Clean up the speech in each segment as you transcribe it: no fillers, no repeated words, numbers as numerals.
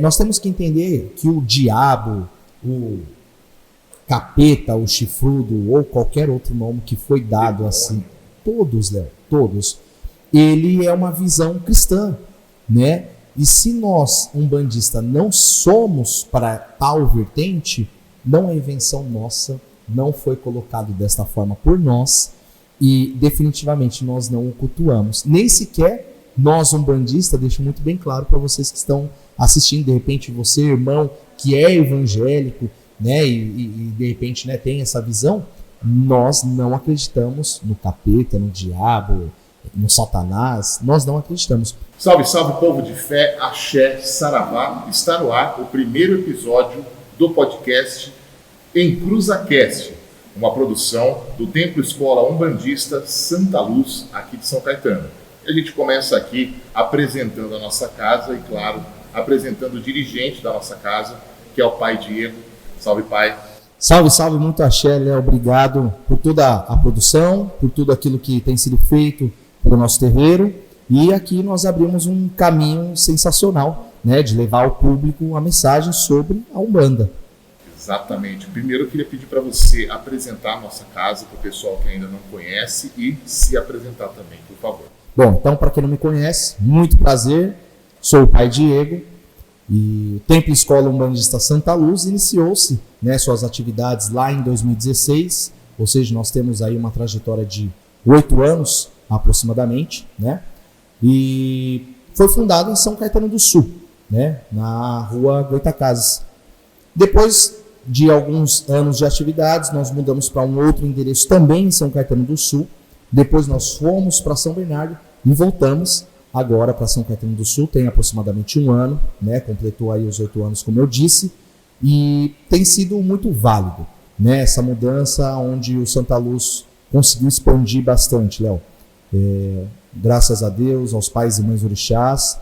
Nós temos que entender que o diabo, o capeta, o chifrudo ou qualquer outro nome que foi dado assim, todos, Léo, todos, ele é uma visão cristã, né? E se nós, umbandista, não somos para tal vertente, não é invenção nossa, não foi colocado desta forma por nós e definitivamente nós não o cultuamos. Nem sequer nós, umbandista, deixo muito bem claro para vocês que estão assistindo, de repente você, irmão, que é evangélico, né, e de repente, né, tem essa visão, nós não acreditamos no capeta, no diabo, no Satanás, nós não acreditamos. Salve, salve, povo de fé, axé, saravá, está no ar o primeiro episódio do podcast EncruzaCast, uma produção do Templo Escola Umbandista Santa Luz, aqui de São Caetano. E a gente começa aqui apresentando a nossa casa e, claro, apresentando o dirigente da nossa casa, que é o Pai Diego. Salve, Pai. Salve, salve, muito axé, Léo, obrigado por toda a produção, por tudo aquilo que tem sido feito pelo nosso terreiro. E aqui nós abrimos um caminho sensacional, né, de levar ao público a mensagem sobre a Umbanda. Exatamente. Primeiro eu queria pedir para você apresentar a nossa casa para o pessoal que ainda não conhece e se apresentar também, por favor. Bom, então para quem não me conhece, muito prazer, sou o Pai Diego e o Templo Escola Umbandista Santa Luz iniciou-se, né, suas atividades lá em 2016, ou seja, nós temos aí uma trajetória de 8 anos aproximadamente, né? E foi fundado em São Caetano do Sul, né, na rua Goitacazes. Depois de alguns anos de atividades, nós mudamos para um outro endereço também em São Caetano do Sul. Depois nós fomos para São Bernardo e voltamos agora para São Caetano do Sul. Tem aproximadamente 1 ano, né, completou aí os 8 anos, como eu disse, e tem sido muito válido, né, essa mudança onde o Santa Luz conseguiu expandir bastante, Léo. Graças a Deus, aos pais e mães orixás,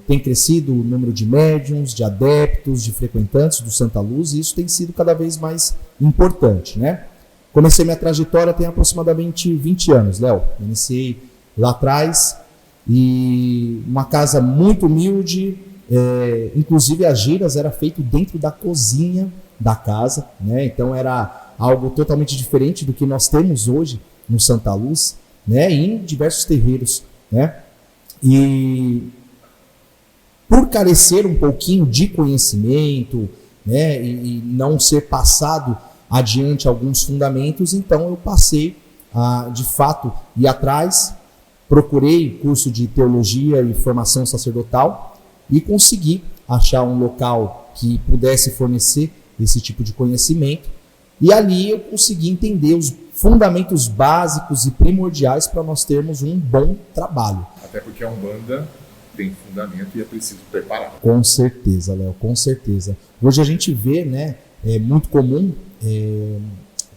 tem crescido o número de médiuns, de adeptos, de frequentantes do Santa Luz, e isso tem sido cada vez mais importante, né? Comecei minha trajetória tem aproximadamente 20 anos, Léo. Iniciei lá atrás, e uma casa muito humilde, inclusive as giras eram feitas dentro da cozinha da casa, né? Então era algo totalmente diferente do que nós temos hoje no Santa Luz, né, em diversos terreiros, né, e por carecer um pouquinho de conhecimento, né, e não ser passado adiante alguns fundamentos, então eu passei a, de fato, ir atrás, procurei curso de teologia e formação sacerdotal e consegui achar um local que pudesse fornecer esse tipo de conhecimento, e ali eu consegui entender os fundamentos básicos e primordiais para nós termos um bom trabalho. Até porque a Umbanda tem fundamento e é preciso preparar. Com certeza, Léo, com certeza. Hoje a gente vê, né, é muito comum,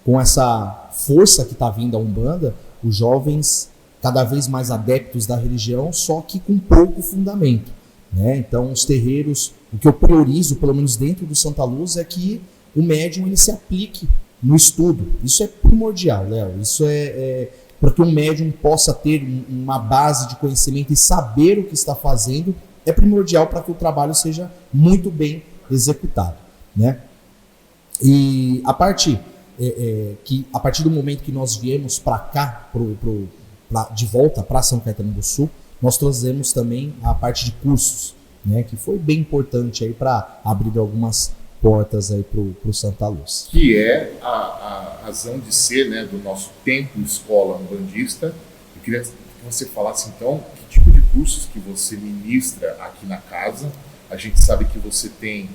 com essa força que está vindo a Umbanda, os jovens cada vez mais adeptos da religião, só que com pouco fundamento, né? Então os terreiros, o que eu priorizo, pelo menos dentro do Santa Luz, é que o médium ele se aplique no estudo. Isso é primordial, Léo. Isso é para que um médium possa ter uma base de conhecimento e saber o que está fazendo, é primordial para que o trabalho seja muito bem executado, né? E a partir do momento que nós viemos para cá, de volta para São Caetano do Sul, nós trazemos também a parte de cursos, né, que foi bem importante aí para abrir algumas portas aí pro Santa Luz. Que é a razão de ser, né, do nosso Templo Escola Umbandista. Eu queria que você falasse então que tipo de cursos que você ministra aqui na casa. A gente sabe que você tem,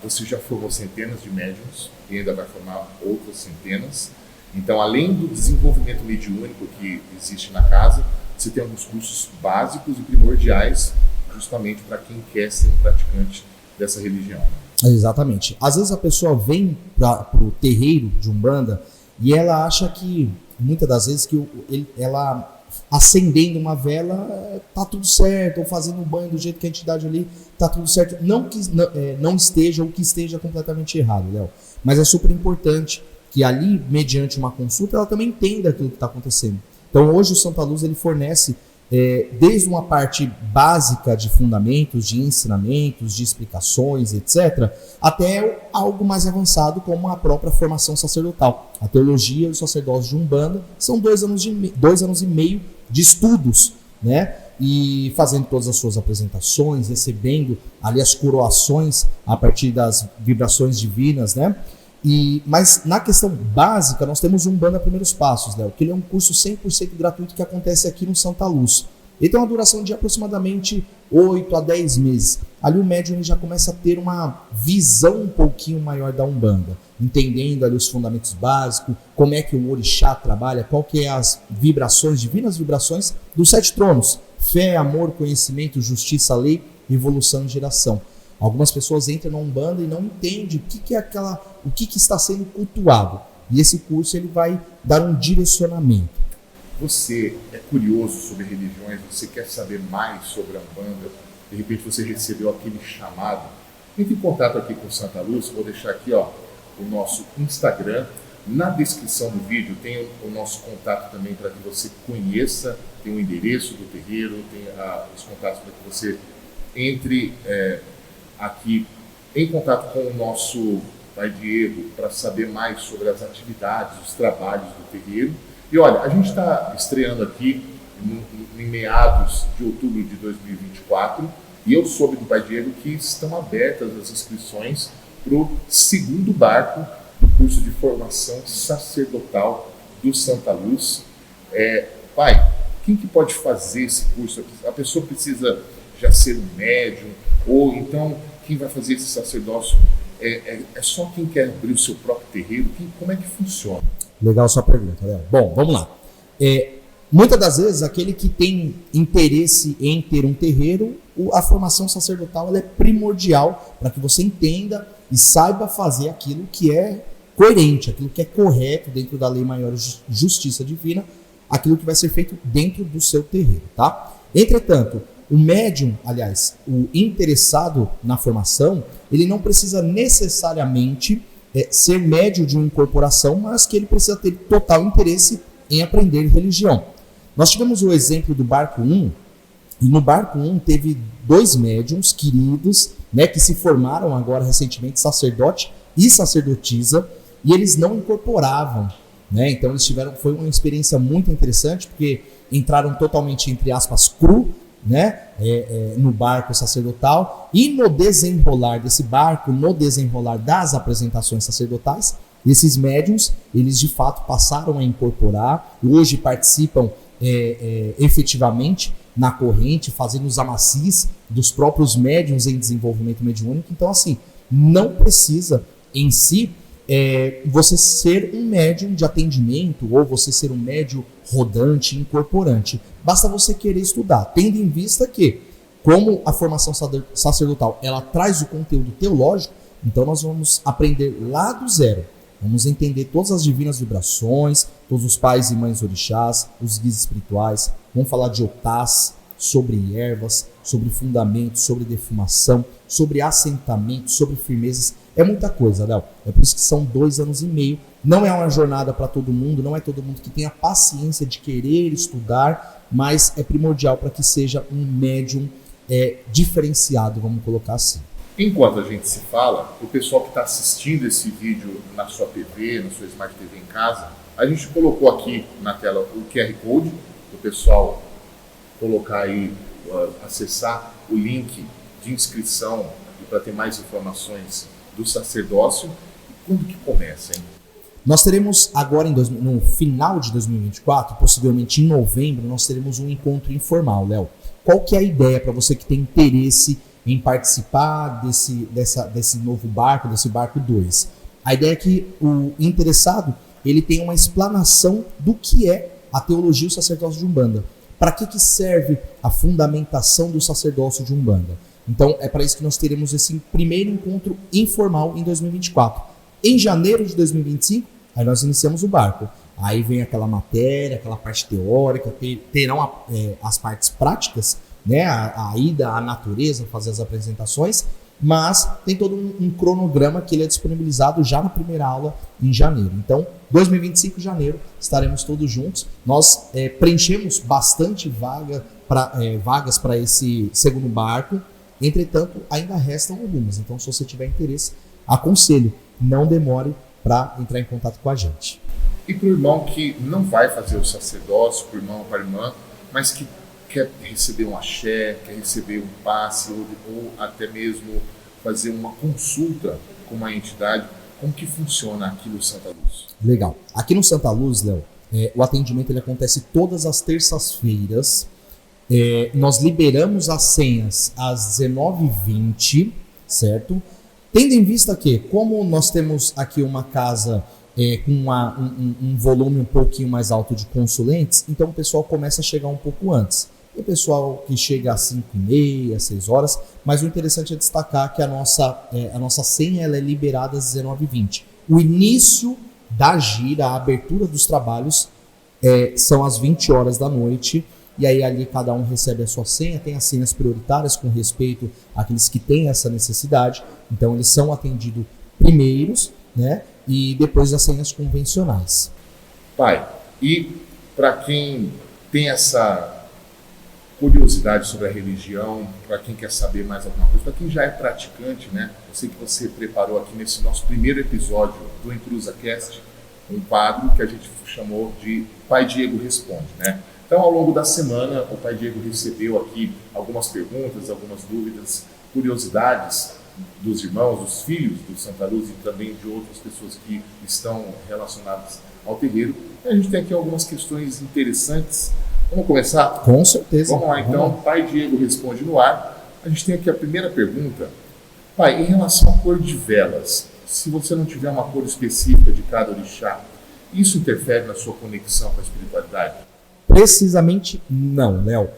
você já formou centenas de médiuns e ainda vai formar outras centenas. Então, além do desenvolvimento mediúnico que existe na casa, você tem alguns cursos básicos e primordiais justamente para quem quer ser um praticante dessa religião. Exatamente. Às vezes a pessoa vem para o terreiro de Umbanda e ela acha que, muitas das vezes, que ela acendendo uma vela tá tudo certo, ou fazendo um banho do jeito que a entidade ali tá tudo certo. Não esteja, ou que esteja completamente errado, Léo. Mas é super importante que ali, mediante uma consulta, ela também entenda aquilo que está acontecendo. Então hoje o Santa Luz ele fornece desde uma parte básica de fundamentos, de ensinamentos, de explicações, etc., até algo mais avançado como a própria formação sacerdotal. A teologia e o sacerdócio de Umbanda são 2 anos e meio de estudos, né? E fazendo todas as suas apresentações, recebendo ali as coroações a partir das vibrações divinas, né? Mas na questão básica, nós temos o Umbanda Primeiros Passos, Léo, que ele é um curso 100% gratuito que acontece aqui no Santa Luz. Ele tem uma duração de aproximadamente 8 a 10 meses. Ali o médium ele já começa a ter uma visão um pouquinho maior da Umbanda, entendendo ali os fundamentos básicos, como é que o orixá trabalha, qual que é as vibrações, divinas vibrações dos 7 tronos: fé, amor, conhecimento, justiça, lei, evolução e geração. Algumas pessoas entram na Umbanda e não entendem o que está sendo cultuado. E esse curso ele vai dar um direcionamento. Você é curioso sobre religiões, você quer saber mais sobre a Umbanda, de repente você recebeu aquele chamado, entre em contato aqui com Santa Luz. Vou deixar aqui o nosso Instagram. Na descrição do vídeo tem o nosso contato também para que você conheça, tem o endereço do terreiro, tem os contatos para que você entre aqui em contato com o nosso Pai Diego para saber mais sobre as atividades, os trabalhos do terreiro. E olha, a gente está estreando aqui em meados de outubro de 2024 e eu soube do Pai Diego que estão abertas as inscrições para o 2º barco do curso de formação sacerdotal do Santa Luz. Pai, quem que pode fazer esse curso? A pessoa precisa já ser um médium, ou então quem vai fazer esse sacerdócio é só quem quer abrir o seu próprio terreiro? Como é que funciona? Legal sua pergunta, Léo. Bom, vamos lá. Muitas das vezes, aquele que tem interesse em ter um terreiro, a formação sacerdotal ela é primordial para que você entenda e saiba fazer aquilo que é coerente, aquilo que é correto dentro da lei maior justiça divina, aquilo que vai ser feito dentro do seu terreiro, tá? Entretanto, o médium, aliás, o interessado na formação, ele não precisa necessariamente ser médium de uma incorporação, mas que ele precisa ter total interesse em aprender religião. Nós tivemos o exemplo do Barco 1, e no Barco 1 teve 2 médiums queridos, né, que se formaram agora recentemente, sacerdote e sacerdotisa, e eles não incorporavam, né? Então eles foi uma experiência muito interessante, porque entraram totalmente, entre aspas, cru, né, no barco sacerdotal, e no desenrolar desse barco, no desenrolar das apresentações sacerdotais, esses médiuns, eles de fato passaram a incorporar, hoje participam efetivamente na corrente, fazendo os amacis dos próprios médiuns em desenvolvimento mediúnico. Então, assim, não precisa em si você ser um médium de atendimento ou você ser um médium rodante, incorporante. Basta você querer estudar, tendo em vista que, como a formação sacerdotal ela traz o conteúdo teológico, então nós vamos aprender lá do zero. Vamos entender todas as divinas vibrações, todos os pais e mães orixás, os guias espirituais. Vamos falar de otás, sobre ervas, sobre fundamentos, sobre defumação, sobre assentamento, sobre firmezas. É muita coisa, Léo. É por isso que são 2 anos e meio. Não é uma jornada para todo mundo, não é todo mundo que tem a paciência de querer estudar, mas é primordial para que seja um médium diferenciado, vamos colocar assim. Enquanto a gente se fala, o pessoal que está assistindo esse vídeo na sua TV, na sua Smart TV em casa, a gente colocou aqui na tela o QR Code, para o pessoal colocar aí, acessar o link de inscrição e para ter mais informações do sacerdócio. Quando que começa, hein? Nós teremos agora, no final de 2024, possivelmente em novembro, nós teremos um encontro informal, Léo. Qual que é a ideia para você que tem interesse em participar desse novo barco, desse barco 2? A ideia é que o interessado ele tenha uma explanação do que é a teologia e o sacerdócio de Umbanda. Para que serve a fundamentação do sacerdócio de Umbanda? Então, é para isso que nós teremos esse primeiro encontro informal em 2024. Em janeiro de 2025, aí nós iniciamos o barco. Aí vem aquela matéria, aquela parte teórica, terão as partes práticas, né? A ida à natureza, fazer as apresentações. Mas tem todo um cronograma que ele é disponibilizado já na primeira aula em janeiro. Então, 2025 de janeiro, estaremos todos juntos. Nós preenchemos bastante vagas para esse segundo barco. Entretanto, ainda restam algumas. Então, se você tiver interesse, aconselho, não demore para entrar em contato com a gente. E para o irmão que não vai fazer o sacerdócio, para o irmão ou para a irmã, mas que quer receber um axé, quer receber um passe ou até mesmo fazer uma consulta com uma entidade, como que funciona aqui no Santa Luz? Legal. Aqui no Santa Luz, Léo, o atendimento ele acontece todas as terças-feiras. Nós liberamos as senhas às 19h20, certo? Tendo em vista que, como nós temos aqui uma casa com um volume um pouquinho mais alto de consulentes, então o pessoal começa a chegar um pouco antes. E o pessoal que chega às 5h30, 6 horas, mas o interessante é destacar que a nossa senha ela é liberada às 19h20. O início da gira, a abertura dos trabalhos são às 20 horas da noite, e aí ali cada um recebe a sua senha, tem as senhas prioritárias com respeito àqueles que têm essa necessidade, então eles são atendidos primeiros, né? E depois as senhas convencionais. Pai, e para quem tem essa curiosidade sobre a religião, para quem quer saber mais alguma coisa, para quem já é praticante, né? Eu sei que você preparou aqui nesse nosso primeiro episódio do EncruzaCast um quadro que a gente chamou de Pai Diego Responde, né? Então, ao longo da semana, o Pai Diego recebeu aqui algumas perguntas, algumas dúvidas, curiosidades dos irmãos, dos filhos do Santa Luz e também de outras pessoas que estão relacionadas ao terreiro. E a gente tem aqui algumas questões interessantes. Vamos começar? Com certeza. Vamos lá, então. Pai Diego Responde no ar. A gente tem aqui a primeira pergunta. Pai, em relação à cor de velas, se você não tiver uma cor específica de cada orixá, isso interfere na sua conexão com a espiritualidade? Precisamente não, Léo.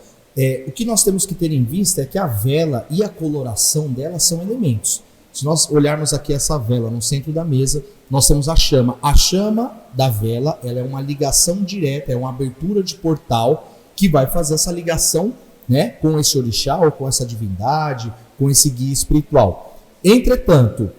O que nós temos que ter em vista é que a vela e a coloração dela são elementos. Se nós olharmos aqui essa vela no centro da mesa, nós temos a chama. A chama da vela ela é uma ligação direta, é uma abertura de portal que vai fazer essa ligação, né, com esse orixá ou com essa divindade, com esse guia espiritual. Entretanto,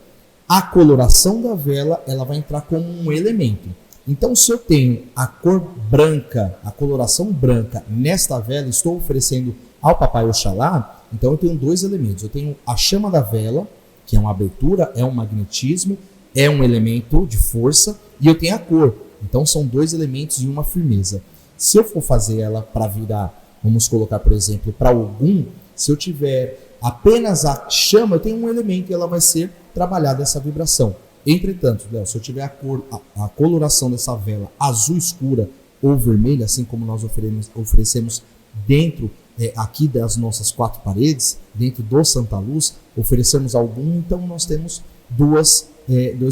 a coloração da vela ela vai entrar como um elemento. Então, se eu tenho a cor branca, a coloração branca nesta vela, estou oferecendo ao Papai Oxalá, então eu tenho dois elementos. Eu tenho a chama da vela, que é uma abertura, é um magnetismo, é um elemento de força, e eu tenho a cor. Então, são dois elementos e uma firmeza. Se eu for fazer ela para virar, vamos colocar, por exemplo, para Ogum, se eu tiver apenas a chama, eu tenho um elemento e ela vai ser trabalhada essa vibração. Entretanto, Léo, se eu tiver a coloração dessa vela azul escura ou vermelha, assim como nós oferecemos dentro aqui das nossas quatro paredes, dentro do Santa Luz, oferecemos algum, então nós temos dois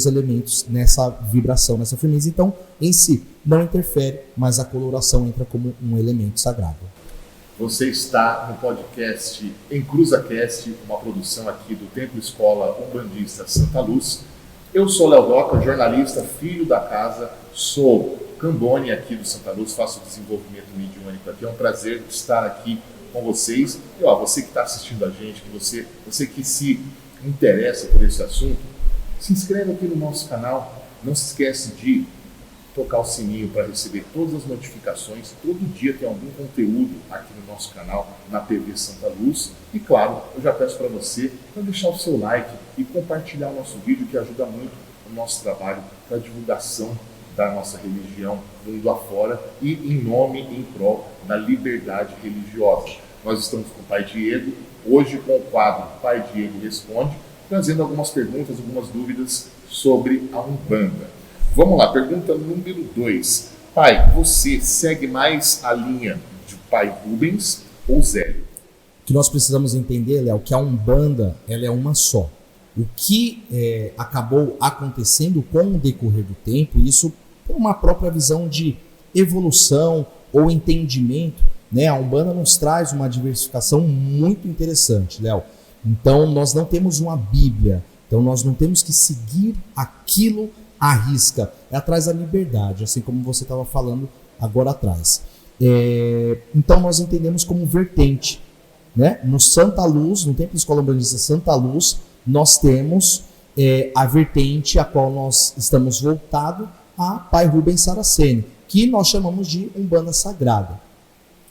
elementos nessa vibração, nessa firmeza. Então, em si, não interfere, mas a coloração entra como um elemento sagrado. Você está no podcast EncruzaCast, uma produção aqui do Templo Escola Umbandista Santa Luz. Eu sou Léo Doca, jornalista, filho da casa, sou Cambone aqui do Santa Luz, faço desenvolvimento mediúnico aqui. É um prazer estar aqui com vocês. E você que está assistindo a gente, você que se interessa por esse assunto, se inscreve aqui no nosso canal. Não se esquece de tocar o sininho para receber todas as notificações. Todo dia tem algum conteúdo aqui no nosso canal, na TV Santa Luz. E claro, eu já peço para você para deixar o seu like e compartilhar o nosso vídeo, que ajuda muito o nosso trabalho para a divulgação da nossa religião mundo afora e em nome e em prol da liberdade religiosa. Nós estamos com o Pai Diego, hoje com o quadro Pai Diego Responde, trazendo algumas perguntas, algumas dúvidas sobre a Umbanda. Vamos lá, pergunta número 2. Pai, você segue mais a linha de Pai Rubens ou Zélio? O que nós precisamos entender, Léo, que a Umbanda ela é uma só. O que acabou acontecendo com o decorrer do tempo, isso por uma própria visão de evolução ou entendimento, né? A Umbanda nos traz uma diversificação muito interessante, Léo. Então, nós não temos uma Bíblia, então nós não temos que seguir aquilo à risca, é atrás da liberdade, assim como você estava falando agora atrás. Então nós entendemos como vertente, né? No Santa Luz, no Templo Escola Umbandista Santa Luz, nós temos a vertente a qual nós estamos voltados a Pai Rubens Saraceni, que nós chamamos de Umbanda Sagrada.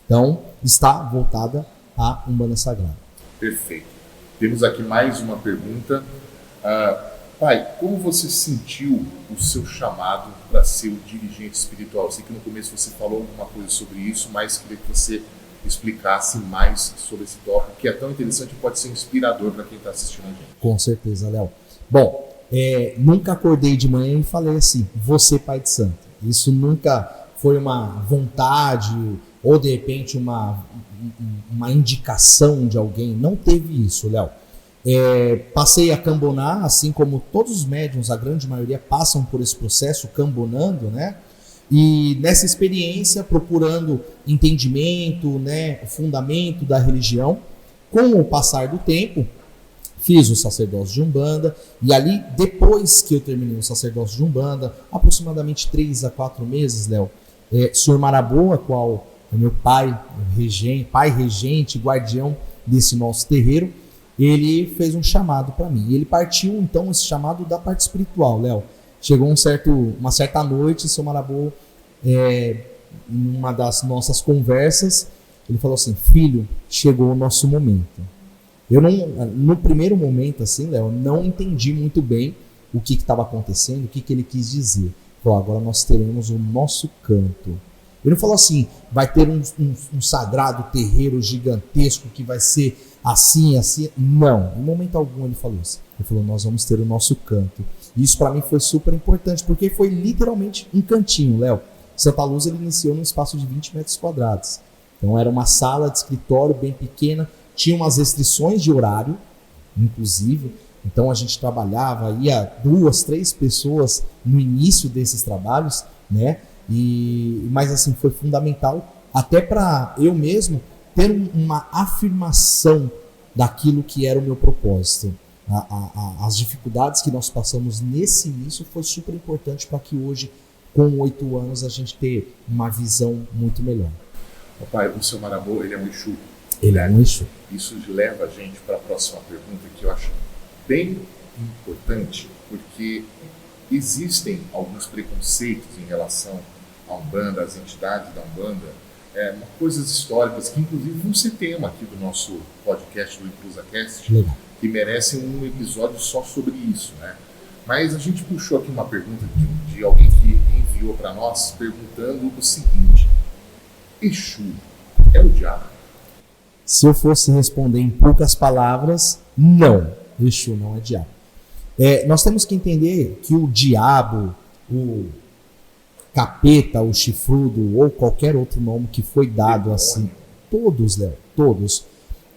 Então, está voltada a Umbanda Sagrada. Perfeito. Temos aqui mais uma pergunta. Pai, como você sentiu o seu chamado para ser o dirigente espiritual? Eu sei que no começo você falou alguma coisa sobre isso, mas queria que você explicasse mais sobre esse tópico, que é tão interessante e pode ser inspirador para quem está assistindo a gente. Com certeza, Léo. Bom, nunca acordei de manhã e falei assim, você pai de santo. Isso nunca foi uma vontade ou de repente uma indicação de alguém. Não teve isso, Léo. Passei a cambonar, assim como todos os médiuns, a grande maioria passam por esse processo cambonando, né? E nessa experiência, procurando entendimento, né, o fundamento da religião, com o passar do tempo, fiz o sacerdócio de Umbanda, e ali, depois que eu terminei o sacerdócio de Umbanda, aproximadamente 3 a 4 meses, Léo, Senhor Maraboa, qual é meu pai regente, guardião desse nosso terreiro, ele fez um chamado para mim. Ele partiu, então, esse chamado da parte espiritual, Léo. Chegou uma certa noite, Senhor Maraboa, em uma das nossas conversas, ele falou assim, filho, chegou o nosso momento. Eu não, no primeiro momento, assim, Léo, não entendi muito bem o que estava acontecendo, o que ele quis dizer. Ele falou, agora nós teremos o nosso canto. Ele não falou assim, vai ter um sagrado terreiro gigantesco que vai ser assim, assim. Não, em momento algum ele falou isso. Ele falou, nós vamos ter o nosso canto. E isso para mim foi super importante, porque foi literalmente um cantinho, Léo. Santa Luz ele iniciou num espaço de 20 metros quadrados. Então era uma sala de escritório bem pequena, tinha umas restrições de horário, inclusive. Então a gente trabalhava, ia 2, 3 pessoas no início desses trabalhos, né? Mas assim, foi fundamental até para eu mesmo ter uma afirmação daquilo que era o meu propósito. As dificuldades que nós passamos nesse início foi super importante para que hoje, com 8 anos, a gente tenha uma visão muito melhor. Papai, o seu Maraboa, ele é um Exu. Ele é um Exu. Isso leva a gente para a próxima pergunta, que eu acho bem importante, porque existem alguns preconceitos em relação à Umbanda, às entidades da Umbanda, coisas históricas que inclusive vão ser tema aqui do nosso podcast do InclusaCast, que merecem um episódio só sobre isso, né? Mas a gente puxou aqui uma pergunta de alguém que enviou para nós perguntando o seguinte: Exu é o diabo? Se eu fosse responder em poucas palavras, não, Exu não é diabo. Nós temos que entender que o diabo, o capeta, o chifrudo ou qualquer outro nome que foi dado assim, todos, Léo, todos,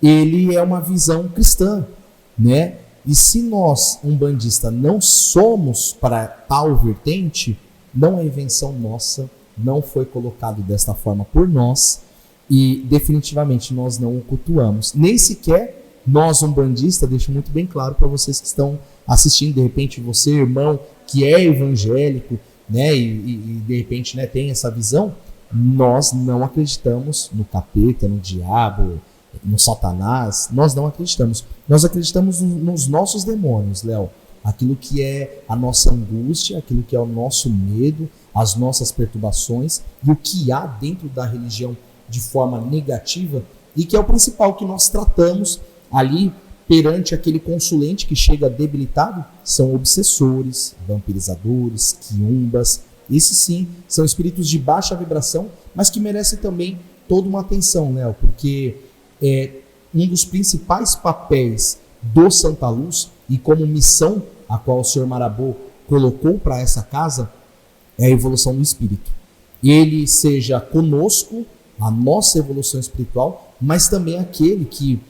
ele é uma visão cristã, né? E se nós, umbandista, não somos para tal vertente, não é invenção nossa, não foi colocado desta forma por nós e definitivamente nós não o cultuamos. Nem sequer nós, umbandistas, deixo muito bem claro para vocês que estão assistindo, de repente você, irmão, que é evangélico, né, e de repente, né, tem essa visão, nós não acreditamos no capeta, no diabo, no Satanás, nós não acreditamos. Nós acreditamos nos nossos demônios, Léo. Aquilo que é a nossa angústia, aquilo que é o nosso medo, as nossas perturbações e o que há dentro da religião de forma negativa e que é o principal que nós tratamos ali perante aquele consulente que chega debilitado, são obsessores, vampirizadores, quiumbas. Esses sim são espíritos de baixa vibração, mas que merecem também toda uma atenção, Léo, porque um dos principais papéis do Santa Luz e como missão a qual o Senhor Maraboa colocou para essa casa é a evolução do espírito. Ele seja conosco, a nossa evolução espiritual, mas também aquele que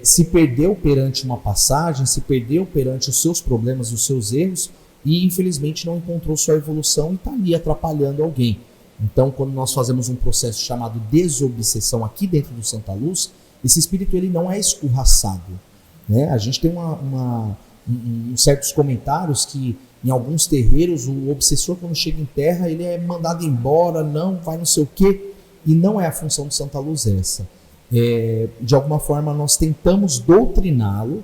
se perdeu perante uma passagem, se perdeu perante os seus problemas, os seus erros e infelizmente não encontrou sua evolução e está ali atrapalhando alguém. Então, quando nós fazemos um processo chamado desobsessão aqui dentro do Santa Luz, esse espírito ele não é escorraçado, né? A gente tem certos comentários que em alguns terreiros o obsessor quando chega em terra ele é mandado embora, não, vai não sei o quê, e não é a função do Santa Luz essa. De alguma forma nós tentamos doutriná-lo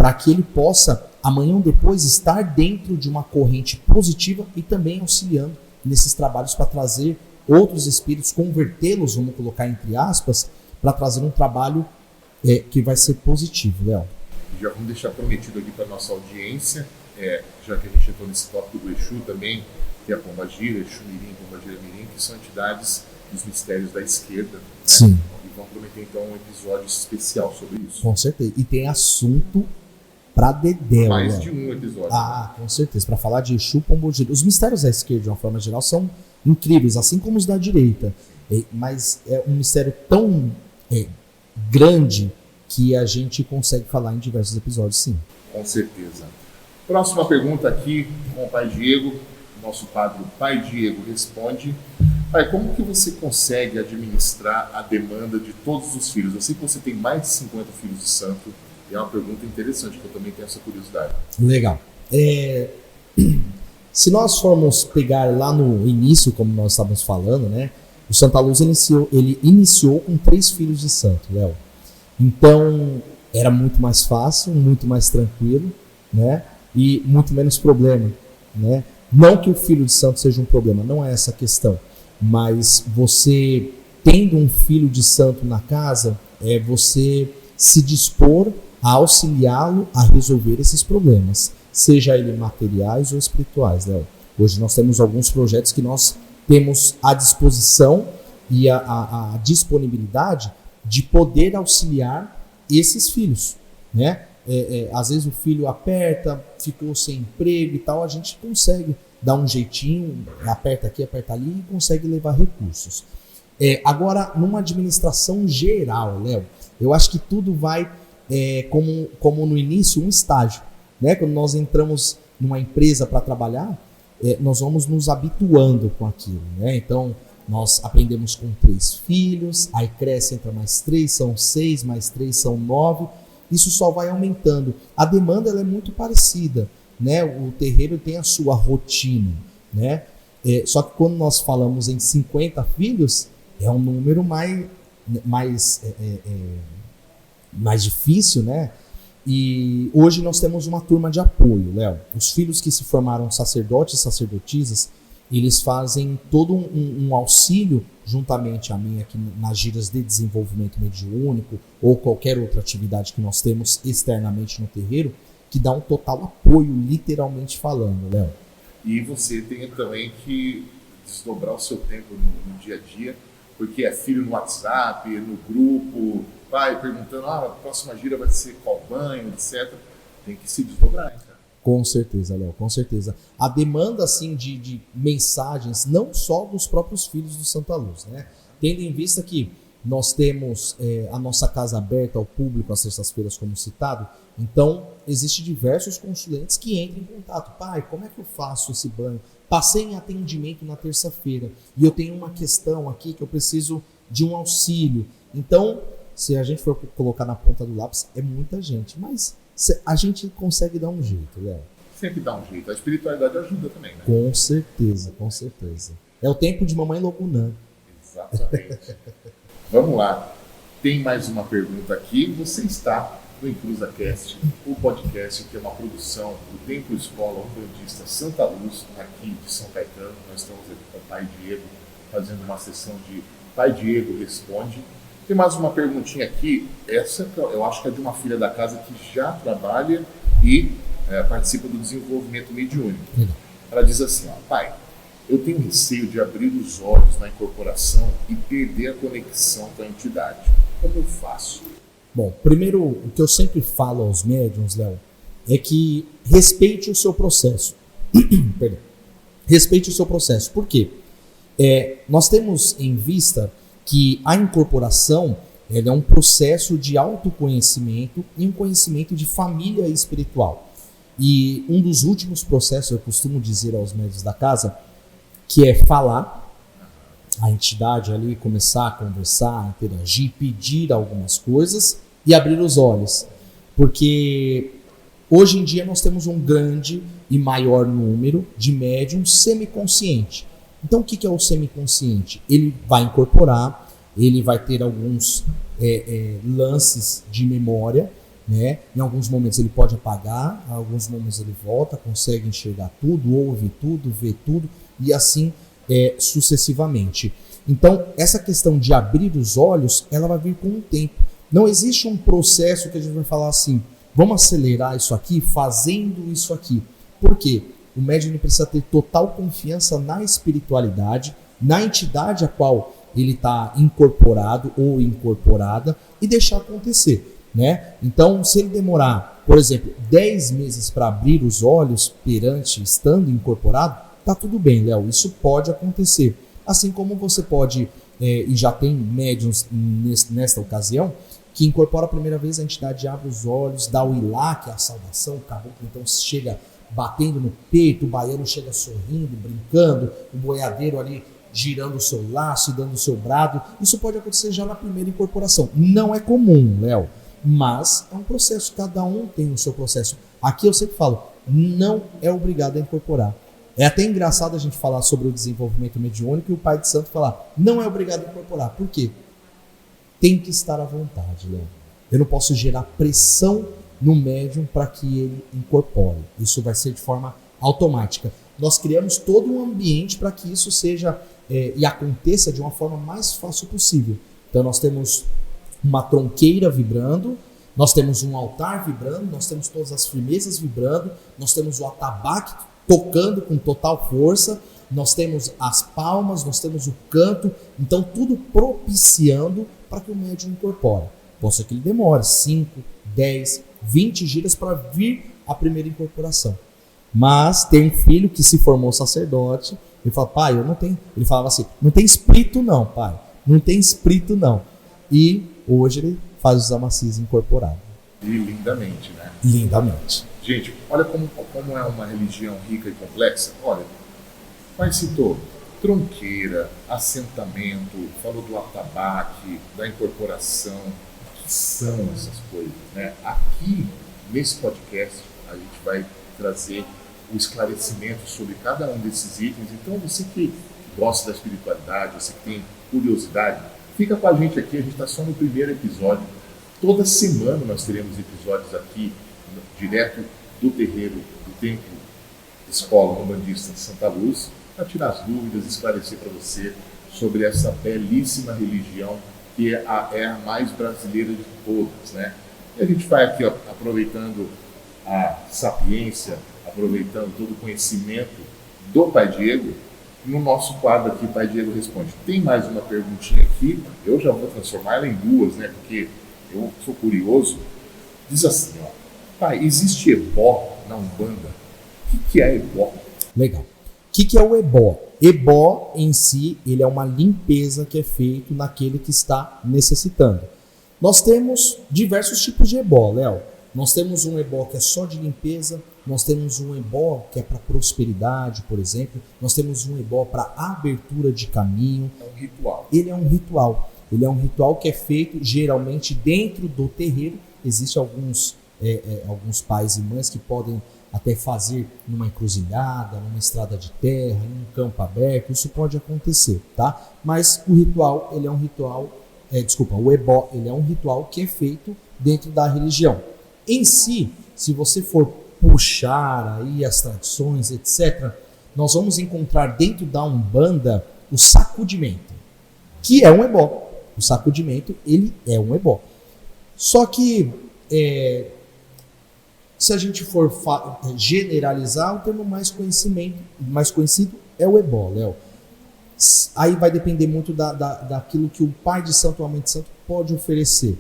para que ele possa, amanhã ou depois, estar dentro de uma corrente positiva e também auxiliando nesses trabalhos para trazer outros espíritos, convertê-los, vamos colocar entre aspas, para trazer um trabalho que vai ser positivo, Léo. Já vamos deixar prometido aqui para nossa audiência, já que a gente entrou nesse tópico do Exu também, tem a Pombagira, Exu Mirim e Pombagira Mirim, que são entidades dos mistérios da esquerda. Né? Sim. E vamos prometer então um episódio especial sobre isso. Com certeza. E tem assunto para dedéu. Mais de um episódio. Com certeza. Para falar de Exu, Pombagira. Os mistérios da esquerda, de uma forma geral, são incríveis, assim como os da direita. Mas é um mistério tão grande que a gente consegue falar em diversos episódios, sim. Com certeza. Próxima pergunta aqui com o Pai Diego. Nosso quadro Pai Diego Responde. Pai, como que você consegue administrar a demanda de todos os filhos? Eu sei que você tem mais de 50 filhos de santo. E é uma pergunta interessante, que eu também tenho essa curiosidade. Legal. Se nós formos pegar lá no início, como nós estávamos falando, né? O Santa Luz ele iniciou com 3 filhos de santo, Léo. Então, era muito mais fácil, muito mais tranquilo, né? E muito menos problema, né? Não que o filho de santo seja um problema, não é essa a questão. Mas você, tendo um filho de santo na casa, é você se dispor a auxiliá-lo a resolver esses problemas, seja ele materiais ou espirituais, Léo. Hoje nós temos alguns projetos que nós temos à disposição e a disponibilidade de poder auxiliar esses filhos, né? Às vezes o filho aperta, ficou sem emprego e tal, a gente consegue dar um jeitinho, aperta aqui, aperta ali e consegue levar recursos. Agora, numa administração geral, Léo, eu acho que tudo vai como no início, um estágio, né? Quando nós entramos numa empresa para trabalhar, nós vamos nos habituando com aquilo, né? Então, nós aprendemos com 3 filhos, aí cresce, entra mais 3, são 6, mais 3 são 9, isso só vai aumentando. A demanda ela é muito parecida, né? O terreiro tem a sua rotina, né? Só que quando nós falamos em 50 filhos, é um número mais difícil, né? E hoje nós temos uma turma de apoio, Léo. Os filhos que se formaram sacerdotes e sacerdotisas, eles fazem todo um auxílio juntamente a mim aqui nas giras de desenvolvimento mediúnico ou qualquer outra atividade que nós temos externamente no terreiro, que dá um total apoio, literalmente falando, Léo. E você tem também que desdobrar o seu tempo no dia a dia, porque é filho no WhatsApp, no grupo, pai perguntando, a próxima gira vai ser qual banho, etc. Tem que se desdobrar, hein, cara? Com certeza, Léo, com certeza. A demanda, assim, de mensagens, não só dos próprios filhos do Santa Luz, né? Tendo em vista que nós temos a nossa casa aberta ao público às sextas-feiras, como citado, então existem diversos consulentes que entram em contato. Pai, como é que eu faço esse banho? Passei em atendimento na terça-feira e eu tenho uma questão aqui que eu preciso de um auxílio. Então, se a gente for colocar na ponta do lápis, é muita gente, mas a gente consegue dar um jeito, Léo. Sempre dá um jeito. A espiritualidade ajuda também, né? Com certeza, com certeza. É o tempo de mamãe Lobunã. Exatamente. Vamos lá. Tem mais uma pergunta aqui. Você está no EncruzaCast, o podcast que é uma produção do Templo Escola Umbandista Santa Luz, aqui de São Caetano. Nós estamos aqui com o Pai Diego, fazendo uma sessão de Pai Diego Responde. Tem mais uma perguntinha aqui, essa eu acho que é de uma filha da casa que já trabalha e participa do desenvolvimento mediúnico. Ela diz assim, pai, eu tenho receio de abrir os olhos na incorporação e perder a conexão com a entidade. Como eu faço? Bom, primeiro, o que eu sempre falo aos médiuns, Léo, é que respeite o seu processo. Perdão. Respeite o seu processo. Por quê? Nós temos em vista que a incorporação é um processo de autoconhecimento e um conhecimento de família espiritual. E um dos últimos processos, eu costumo dizer aos médiuns da casa, que é falar, a entidade ali começar a conversar, interagir, pedir algumas coisas e abrir os olhos. Porque hoje em dia nós temos um grande e maior número de médiums semiconscientes. Então, o que é o semiconsciente? Ele vai incorporar, ele vai ter alguns lances de memória né? Em alguns momentos ele pode apagar, em alguns momentos ele volta, consegue enxergar tudo, ouve tudo, vê tudo e assim sucessivamente. Então, essa questão de abrir os olhos, ela vai vir com o tempo. Não existe um processo que a gente vai falar assim, vamos acelerar isso aqui fazendo isso aqui. Por quê? O médium precisa ter total confiança na espiritualidade, na entidade a qual ele está incorporado ou incorporada e deixar acontecer, né? Então, se ele demorar, por exemplo, 10 meses para abrir os olhos perante, estando incorporado, tá tudo bem, Léo, isso pode acontecer. Assim como você pode, e já tem médiuns nesta ocasião, que incorpora a primeira vez, a entidade abre os olhos, dá o ilá, que é a saudação, o caboclo então chega batendo no peito, o baiano chega sorrindo, brincando, o boiadeiro ali girando o seu laço e dando o seu brado. Isso pode acontecer já na primeira incorporação. Não é comum, Léo, mas é um processo, cada um tem o seu processo. Aqui eu sempre falo, não é obrigado a incorporar. É até engraçado a gente falar sobre o desenvolvimento mediúnico e o pai de santo falar, não é obrigado a incorporar. Por quê? Tem que estar à vontade, Léo. Eu não posso gerar pressão no médium para que ele incorpore. Isso vai ser de forma automática. Nós criamos todo um ambiente para que isso seja e aconteça de uma forma mais fácil possível. Então nós temos uma tronqueira vibrando, nós temos um altar vibrando, nós temos todas as firmezas vibrando, nós temos o atabaque tocando com total força, nós temos as palmas, nós temos o canto, então tudo propiciando para que o médium incorpore. Pode ser que ele demore 5, 10, 20 giras para vir a primeira incorporação. Mas tem um filho que se formou sacerdote, ele fala, pai, eu não tenho. Ele falava assim, não tem espírito não, pai, não tem espírito não. E hoje ele faz os amacis incorporados. E lindamente, né? Lindamente. Gente, olha como é uma religião rica e complexa. Olha, o pai citou tronqueira, assentamento, falou do atabaque, da incorporação. O que são essas coisas, né? Aqui, nesse podcast, a gente vai trazer o esclarecimento sobre cada um desses itens. Então, você que gosta da espiritualidade, você que tem curiosidade, fica com a gente aqui, a gente está só no primeiro episódio. Toda semana nós teremos episódios aqui, direto do terreiro do Templo Escola Umbandista de Santa Luz, para tirar as dúvidas, esclarecer para você sobre essa belíssima religião que é a mais brasileira de todas, né? E a gente vai aqui, ó, aproveitando a sapiência, aproveitando todo o conhecimento do Pai Diego, no nosso quadro aqui, Pai Diego Responde. Tem mais uma perguntinha aqui, eu já vou transformar ela em duas, né? Porque eu sou curioso. Diz assim, ó, pai, existe ebó na Umbanda? O que é ebó? Legal. O que é o ebó? Ebó em si, ele é uma limpeza que é feita naquele que está necessitando. Nós temos diversos tipos de ebó, Léo. Nós temos um ebó que é só de limpeza, nós temos um ebó que é para prosperidade, por exemplo, nós temos um ebó para abertura de caminho. É um ritual. Ele é um ritual. Ele é um ritual que é feito geralmente dentro do terreiro. Existem alguns pais e mães que podem até fazer numa encruzilhada, numa estrada de terra, em um campo aberto. Isso pode acontecer, tá? Mas o ritual, ele é um ritual, o ebó, ele é um ritual que é feito dentro da religião. Em si, se você for puxar aí as tradições, etc., nós vamos encontrar dentro da Umbanda o sacudimento, que é um ebó. O sacudimento, ele é um ebó. Só que, se a gente for generalizar, o termo mais conhecido é o ebó, Léo. Aí vai depender muito daquilo que o pai de santo ou a mãe de santo pode oferecer.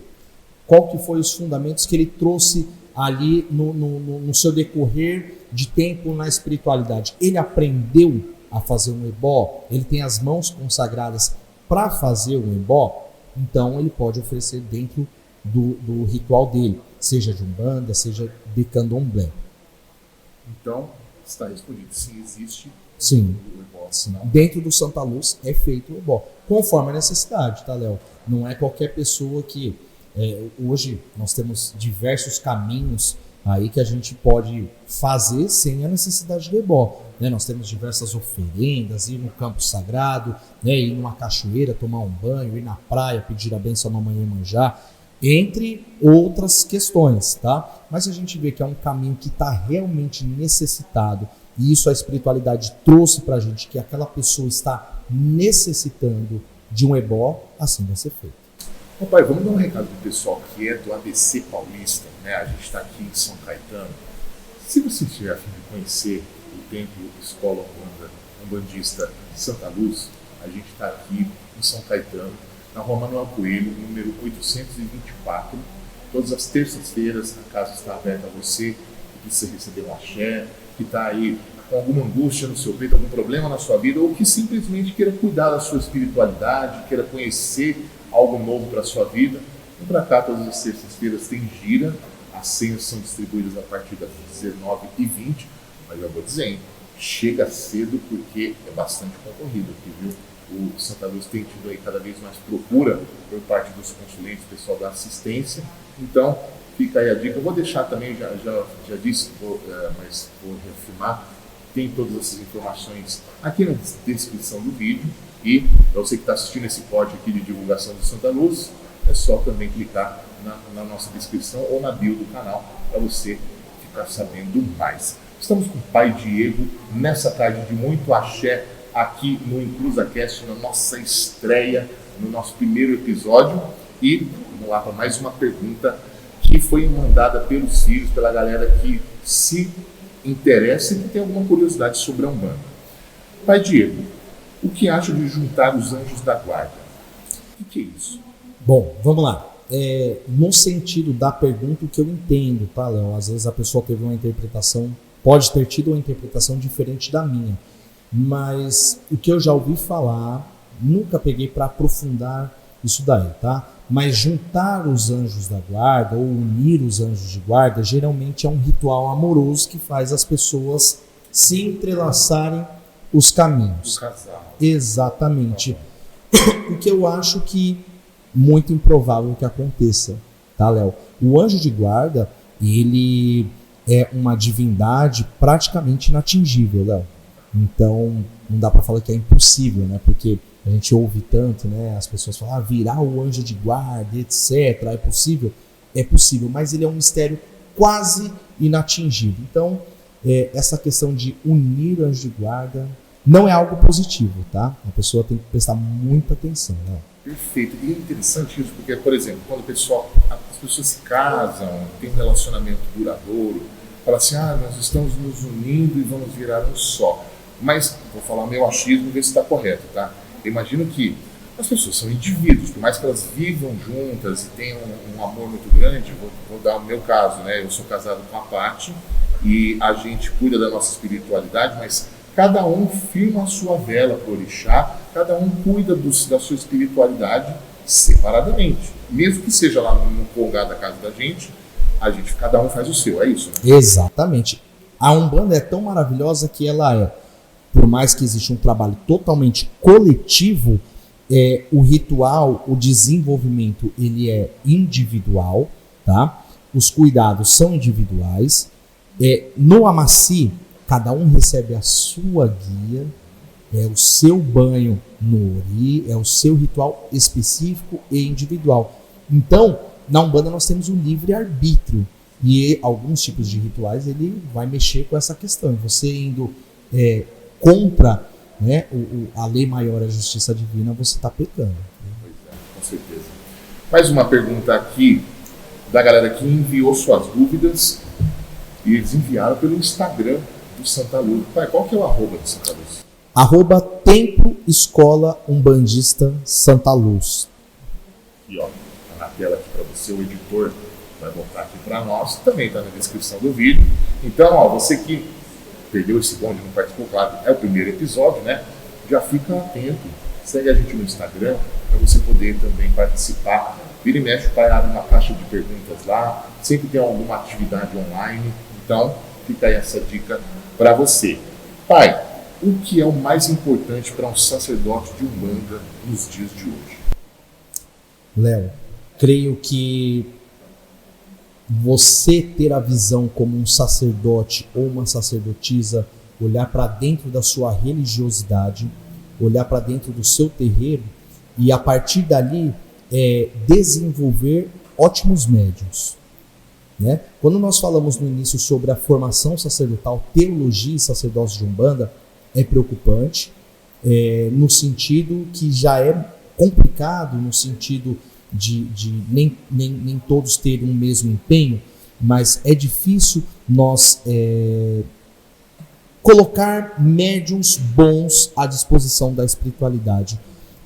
Qual que foi os fundamentos que ele trouxe ali no seu decorrer de tempo na espiritualidade. Ele aprendeu a fazer um ebó, ele tem as mãos consagradas para fazer um ebó, então ele pode oferecer dentro do ritual dele, seja de Umbanda, seja de Candomblé. Então, está respondido. Sim, existe Sim. o ebó. Sim. Dentro do Santa Luz é feito o ebó, conforme a necessidade, tá, Léo? Não é qualquer pessoa que... hoje nós temos diversos caminhos aí que a gente pode fazer sem a necessidade do ebó, né? Nós temos diversas oferendas, ir no campo sagrado, né? Ir numa cachoeira, tomar um banho, ir na praia, pedir a bênção à mamãe Iemanjá. Entre outras questões, tá? Mas a gente vê que é um caminho que está realmente necessitado, e isso a espiritualidade trouxe para a gente, que aquela pessoa está necessitando de um ebó, assim vai ser feito. Papai, vamos dar um recado pro pessoal que é do ABC Paulista, né? A gente está aqui em São Caetano. Se você estiver a fim de conhecer o Templo Escola Umbandista Santa Luz, a gente está aqui em São Caetano, na Rua Manuel Coelho, número 824. Todas as terças-feiras a casa está aberta a você, que precisa receber um axé, que está aí com alguma angústia no seu peito, algum problema na sua vida, ou que simplesmente queira cuidar da sua espiritualidade, queira conhecer algo novo para a sua vida. Vem para cá, todas as terças-feiras tem gira, as senhas são distribuídas a partir das 19h20, mas eu vou dizer, hein? Chega cedo porque é bastante concorrido aqui, viu? O Santa Luz tem tido aí cada vez mais procura por parte dos consulentes, pessoal da assistência. Então, fica aí a dica. Eu vou deixar também, já disse, mas vou reafirmar, tem todas essas informações aqui na descrição do vídeo. E para você que está assistindo esse pod aqui de divulgação do Santa Luz, é só também clicar na nossa descrição ou na bio do canal para você ficar sabendo mais. Estamos com o Pai Diego nessa tarde de muito axé aqui no InclusaCast, na nossa estreia, no nosso primeiro episódio. E vamos lá para mais uma pergunta que foi mandada pelos filhos, pela galera que se interessa e que tem alguma curiosidade sobre a Umbanda. Pai Diego, o que acha de juntar os anjos da guarda? O que é isso? Bom, vamos lá. No sentido da pergunta, o que eu entendo, tá, Léo? Às vezes a pessoa teve uma interpretação, pode ter tido uma interpretação diferente da minha. Mas o que eu já ouvi falar, nunca peguei para aprofundar isso daí, tá? Mas juntar os anjos da guarda ou unir os anjos de guarda geralmente é um ritual amoroso que faz as pessoas se entrelaçarem os caminhos. O casal. Exatamente. O que eu acho que muito improvável que aconteça, tá, Léo? O anjo de guarda, ele é uma divindade praticamente inatingível, Léo. Então, não dá para falar que é impossível, né? Porque a gente ouve tanto, né? As pessoas falam, virar o anjo de guarda, etc. É possível? É possível, mas ele é um mistério quase inatingível. Então, essa questão de unir o anjo de guarda não é algo positivo, tá? A pessoa tem que prestar muita atenção, né? Perfeito. E é interessante isso, porque, por exemplo, quando as pessoas se casam, tem um relacionamento duradouro, fala assim, nós estamos nos unindo e vamos virar um só. Mas, vou falar meu achismo e ver se está correto, tá? Eu imagino que as pessoas são indivíduos, por mais que elas vivam juntas e tenham um amor muito grande, vou dar o meu caso, né? Eu sou casado com a Paty e a gente cuida da nossa espiritualidade, mas cada um firma a sua vela para o orixá, cada um cuida da sua espiritualidade separadamente. Mesmo que seja lá no colgado da casa da gente, cada um faz o seu, é isso, né? Exatamente. A Umbanda é tão maravilhosa que ela por mais que exista um trabalho totalmente coletivo, o ritual, o desenvolvimento, ele é individual, tá? Os cuidados são individuais. No Amaci, cada um recebe a sua guia, é o seu banho no Ori, é o seu ritual específico e individual. Então, na Umbanda nós temos um livre-arbítrio e alguns tipos de rituais ele vai mexer com essa questão. Você indo contra, né, a lei maior, a justiça divina, você está pecando. Pois é, com certeza. Mais uma pergunta aqui da galera que enviou suas dúvidas e eles enviaram pelo Instagram do Santa Luz. Pai, qual que é o arroba do Santa Luz? @Templo Escola Umbandista Santa Luz. Aqui, ó, tá na tela aqui para você, o editor vai botar aqui para nós, também está na descrição do vídeo. Então, ó, você que perdeu esse bonde, não participou, claro, é o primeiro episódio, né? Já fica atento, segue a gente no Instagram para você poder também participar. Vira e mexe, o pai abre uma caixa de perguntas lá, sempre tem alguma atividade online, então fica aí essa dica para você. Pai, o que é o mais importante para um sacerdote de Umbanda nos dias de hoje? Léo, creio que você ter a visão como um sacerdote ou uma sacerdotisa, olhar para dentro da sua religiosidade, olhar para dentro do seu terreiro e a partir dali desenvolver ótimos médiuns. Né? Quando nós falamos no início sobre a formação sacerdotal, teologia e sacerdócio de Umbanda, é preocupante, no sentido que já é complicado, no sentido de nem todos terem o mesmo empenho, mas é difícil nós colocar médiuns bons à disposição da espiritualidade,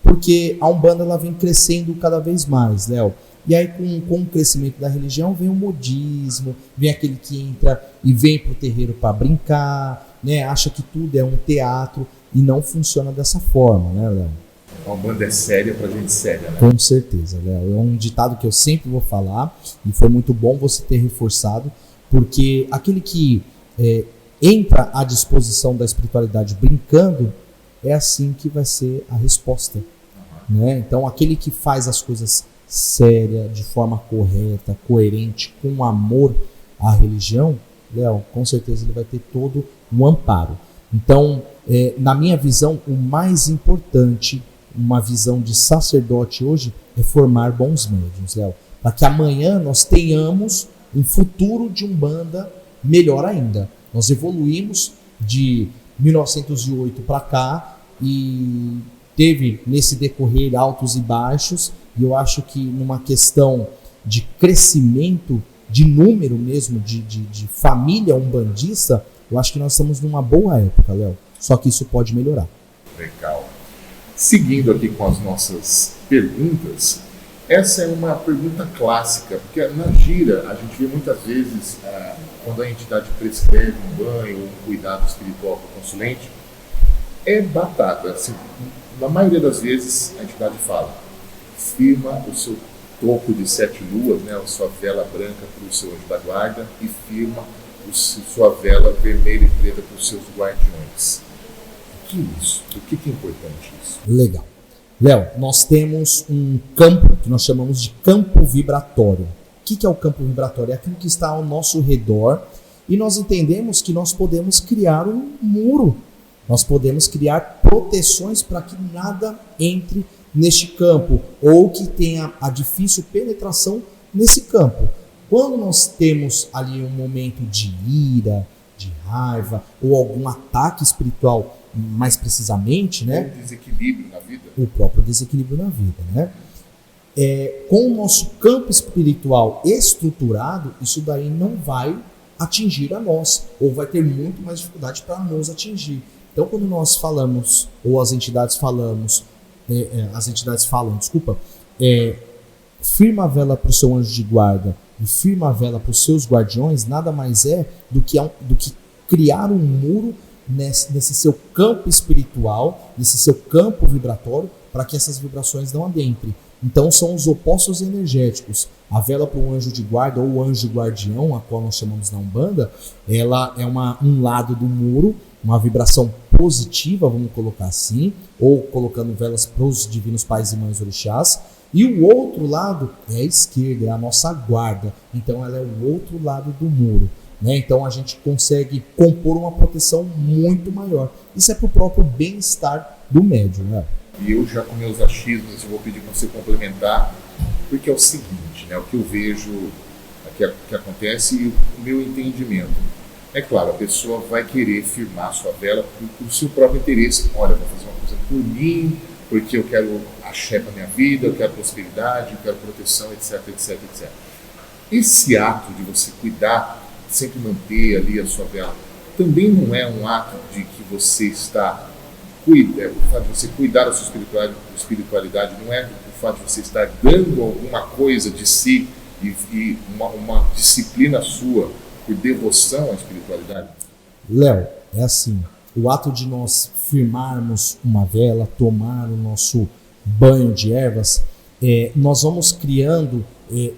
porque a Umbanda ela vem crescendo cada vez mais, Léo. E aí com o crescimento da religião vem o modismo, vem aquele que entra e vem para o terreiro para brincar, né? Acha que tudo é um teatro e não funciona dessa forma, né, Léo? A Umbanda é séria pra gente séria, né? Com certeza, Léo. É um ditado que eu sempre vou falar e foi muito bom você ter reforçado, porque aquele que entra à disposição da espiritualidade brincando, é assim que vai ser a resposta. Né? Então, aquele que faz as coisas séria, de forma correta, coerente, com amor à religião, Léo, com certeza ele vai ter todo um amparo. Então, na minha visão, o mais importante, uma visão de sacerdote hoje, é formar bons médiuns, Léo, para que amanhã nós tenhamos um futuro de Umbanda melhor ainda. Nós evoluímos de 1908 para cá e teve nesse decorrer altos e baixos, e eu acho que numa questão de crescimento, de número mesmo, de família umbandista, eu acho que nós estamos numa boa época, Léo. Só que isso pode melhorar. Legal. Seguindo aqui com as nossas perguntas, essa é uma pergunta clássica, porque na gira a gente vê muitas vezes, quando a entidade prescreve um banho ou um cuidado espiritual para o consulente, é batata. Assim, na maioria das vezes a entidade fala: firma o seu toco de 7 luas, né, a sua vela branca para o seu anjo da guarda, e firma sua vela vermelha e preta para os seus guardiões. O que é isso? Por que é importante isso? Legal. Léo, nós temos um campo que nós chamamos de campo vibratório. O que é o campo vibratório? É aquilo que está ao nosso redor, e nós entendemos que nós podemos criar um muro. Nós podemos criar proteções para que nada entre neste campo, ou que tenha a difícil penetração nesse campo. Quando nós temos ali um momento de ira, de raiva, ou algum ataque espiritual, mais precisamente, né? O desequilíbrio na vida. O próprio desequilíbrio na vida, né? Com o nosso campo espiritual estruturado, isso daí não vai atingir a nós, ou vai ter muito mais dificuldade para nos atingir. Então, quando nós falamos, ou as entidades falam, firma a vela para o seu anjo de guarda e firma a vela para os seus guardiões, nada mais é do que criar um muro nesse seu campo espiritual, nesse seu campo vibratório, para que essas vibrações não adentrem. Então são os opostos energéticos. A vela para o anjo de guarda ou anjo guardião, a qual nós chamamos na Umbanda, ela é um lado do muro, uma vibração positiva, vamos colocar assim, ou colocando velas para os divinos pais e mães orixás, e o outro lado é a esquerda, é a nossa guarda. Então ela é o outro lado do muro. Né? Então a gente consegue compor uma proteção muito maior. Isso é para o próprio bem-estar do médium. Né? E eu já com meus achismos, eu vou pedir para você complementar, porque é o seguinte, né? O que eu vejo que acontece e o meu entendimento. É claro, a pessoa vai querer firmar sua vela por seu próprio interesse. Olha, vou fazer uma coisa por mim, porque eu quero axé para minha vida, eu quero prosperidade, eu quero proteção, etc, etc, etc. Esse ato de você cuidar, sempre manter ali a sua vela, também não é um ato de que você está o fato de você cuidar da sua espiritualidade, não é o fato de você estar dando alguma coisa de si e uma disciplina sua por devoção à espiritualidade? Léo, é assim, o ato de nós firmarmos uma vela, tomar o nosso banho de ervas, nós vamos criando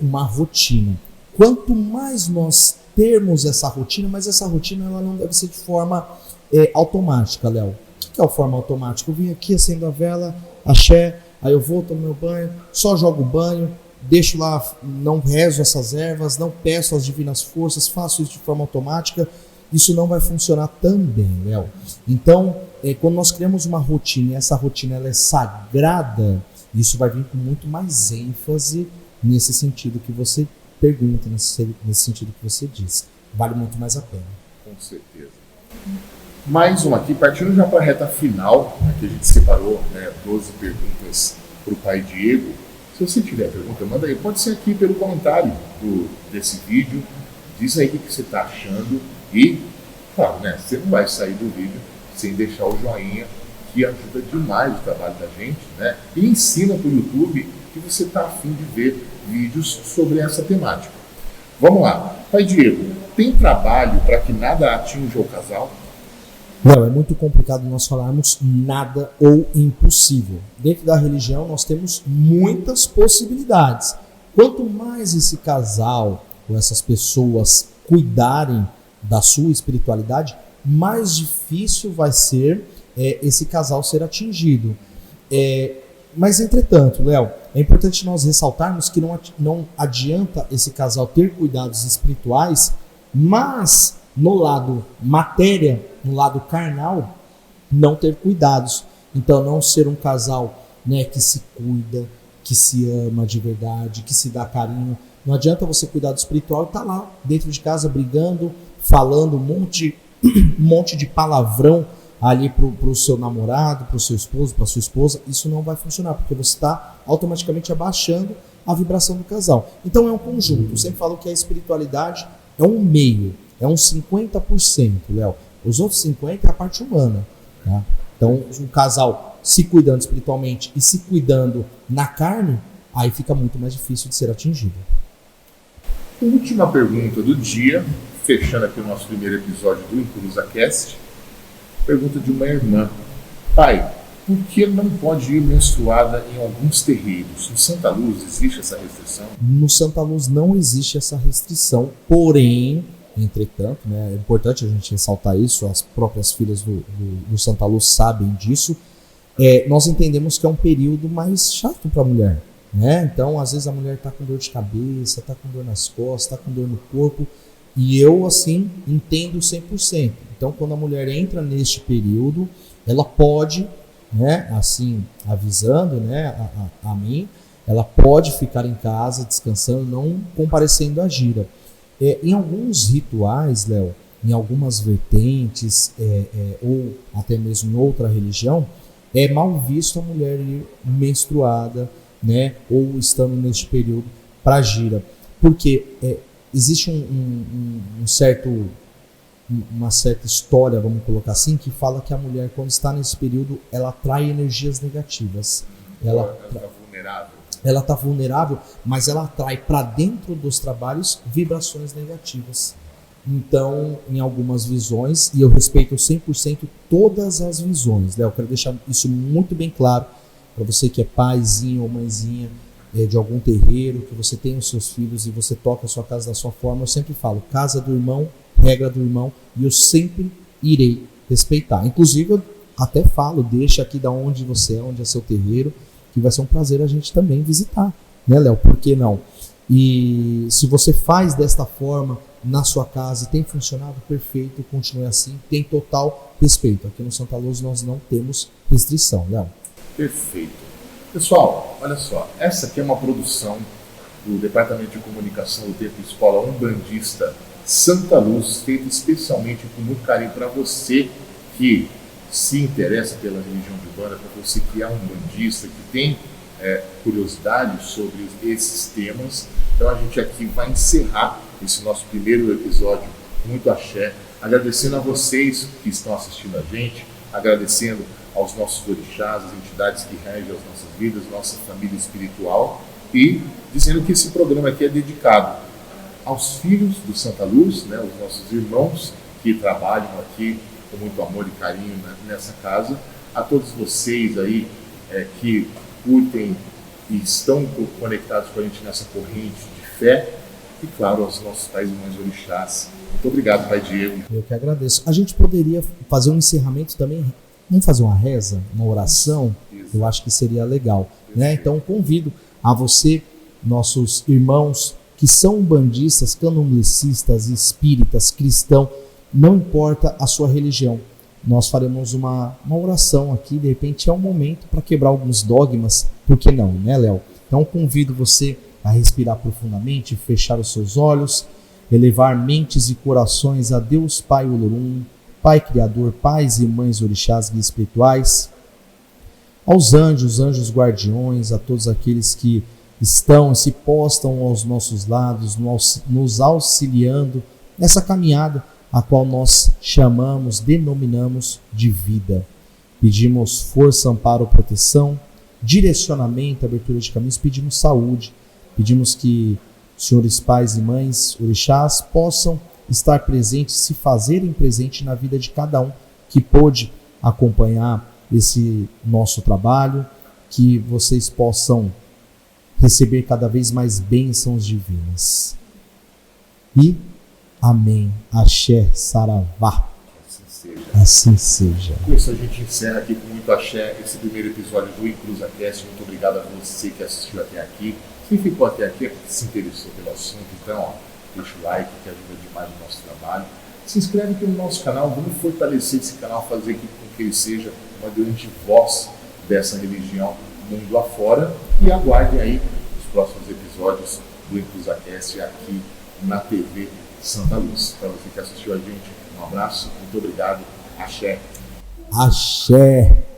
uma rotina. Quanto mais nós termos essa rotina, mas essa rotina ela não deve ser de forma automática, Léo. O que é a forma automática? Eu vim aqui, acendo a vela, axé, aí eu vou, tomo meu banho, só jogo o banho, deixo lá, não rezo essas ervas, não peço as divinas forças, faço isso de forma automática. Isso não vai funcionar também, Léo. Então, quando nós criamos uma rotina e essa rotina ela é sagrada, isso vai vir com muito mais ênfase nesse sentido que você pergunta, nesse sentido que você diz. Vale muito mais a pena. Com certeza. Mais um aqui, partindo já para a reta final, aqui a gente separou 12 perguntas para o pai Diego. Se você tiver pergunta, manda aí. Pode ser aqui pelo comentário desse vídeo. Diz aí o que você está achando. E, claro, você não vai sair do vídeo sem deixar o joinha, que ajuda demais o trabalho da gente, E ensina para o YouTube que você está a fim de ver vídeos sobre essa temática. Vamos lá. Pai Diego, tem trabalho para que nada atinja o casal? Não, é muito complicado nós falarmos nada ou impossível. Dentro da religião nós temos muitas possibilidades. Quanto mais esse casal ou essas pessoas cuidarem da sua espiritualidade, mais difícil vai ser esse casal ser atingido. Mas, entretanto, Léo, é importante nós ressaltarmos que não adianta esse casal ter cuidados espirituais, mas no lado matéria, no lado carnal, não ter cuidados. Então, não ser um casal que se cuida, que se ama de verdade, que se dá carinho. Não adianta você cuidar do espiritual e estar lá dentro de casa brigando, falando um monte de palavrão ali para o seu namorado, para o seu esposo, para a sua esposa. Isso não vai funcionar, porque você está automaticamente abaixando a vibração do casal. Então é um conjunto. Eu sempre falo que a espiritualidade é um meio, é um 50%, Léo. Os outros 50% é a parte humana. Tá? Então, um casal se cuidando espiritualmente e se cuidando na carne, aí fica muito mais difícil de ser atingido. Última pergunta do dia, fechando aqui o nosso primeiro episódio do InclusaCast. Pergunta de uma irmã. Pai, por que não pode ir menstruada em alguns terreiros? No Santa Luz existe essa restrição? No Santa Luz não existe essa restrição, porém, entretanto, é importante a gente ressaltar isso, as próprias filhas do Santa Luz sabem disso, nós entendemos que é um período mais chato para a mulher. Então, às vezes a mulher está com dor de cabeça, está com dor nas costas, está com dor no corpo, e eu, assim, entendo 100%. Então, quando a mulher entra neste período, ela pode, assim, avisando a mim, ela pode ficar em casa descansando, não comparecendo à gira. Em alguns rituais, Léo, em algumas vertentes, ou até mesmo em outra religião, é mal visto a mulher ir menstruada, ou estando neste período para a gira. Porque existe uma certa história, vamos colocar assim, que fala que a mulher, quando está nesse período, ela atrai energias negativas. Ela está vulnerável. Ela está vulnerável, mas ela atrai para dentro dos trabalhos vibrações negativas. Então, em algumas visões, e eu respeito 100% todas as visões, eu quero deixar isso muito bem claro para você que é paizinho ou mãezinha de algum terreiro, que você tem os seus filhos e você toca a sua casa da sua forma. Eu sempre falo, casa do irmão, regra do irmão, e eu sempre irei respeitar. Inclusive, eu até falo, deixa aqui da onde você é, onde é seu terreiro, que vai ser um prazer a gente também visitar, Léo? Por que não? E se você faz desta forma na sua casa e tem funcionado, perfeito, continue assim, tem total respeito. Aqui no Santa Luz nós não temos restrição, Léo. Perfeito. Pessoal, olha só, essa aqui é uma produção do Departamento de Comunicação do Templo Escola Umbandista Santa Luz, feita especialmente com muito carinho para você que se interessa pela religião de Umbanda, para você que é um umbandista, que tem curiosidade sobre esses temas. Então a gente aqui vai encerrar esse nosso primeiro episódio com muito axé, agradecendo a vocês que estão assistindo a gente, agradecendo aos nossos orixás, as entidades que regem as nossas vidas, nossa família espiritual, e dizendo que esse programa aqui é dedicado aos filhos do Santa Luz, os nossos irmãos que trabalham aqui com muito amor e carinho nessa casa, a todos vocês aí que curtem e estão conectados com a gente nessa corrente de fé, e claro, aos nossos pais e mães orixás. Muito obrigado, Pai Diego. Eu que agradeço. A gente poderia fazer um encerramento também. Vamos fazer uma reza, uma oração? Isso. Eu acho que seria legal. Então, convido a você, nossos irmãos que são umbandistas, candomblicistas, espíritas, cristãos, não importa a sua religião. Nós faremos uma oração aqui, de repente é um momento para quebrar alguns dogmas, por que não, Léo? Então, convido você a respirar profundamente, fechar os seus olhos, elevar mentes e corações a Deus Pai Olorum, Pai Criador, pais e mães orixás guias espirituais, aos anjos, anjos guardiões, a todos aqueles que estão e se postam aos nossos lados, nos auxiliando nessa caminhada a qual nós chamamos, denominamos de vida. Pedimos força, amparo, proteção, direcionamento, abertura de caminhos, pedimos saúde, pedimos que os senhores pais e mães orixás possam estar presentes, se fazerem presente na vida de cada um que pôde acompanhar esse nosso trabalho, que vocês possam receber cada vez mais bênçãos divinas. E amém. Axé, saravá. Assim seja. Com isso a gente encerra aqui com muito axé esse primeiro episódio do InclusaCast. Muito obrigado a você que assistiu até aqui. Quem ficou até aqui é porque se interessou pelo assunto, então deixa o like que ajuda demais o nosso trabalho. Se inscreve aqui no nosso canal, vamos fortalecer esse canal, fazer com que ele seja uma grande voz dessa religião mundo afora. E aguarde aí os próximos episódios do InclusaCast aqui na TV Santa Luz. Para você que assistiu a gente, um abraço, muito obrigado. Axé. Axé.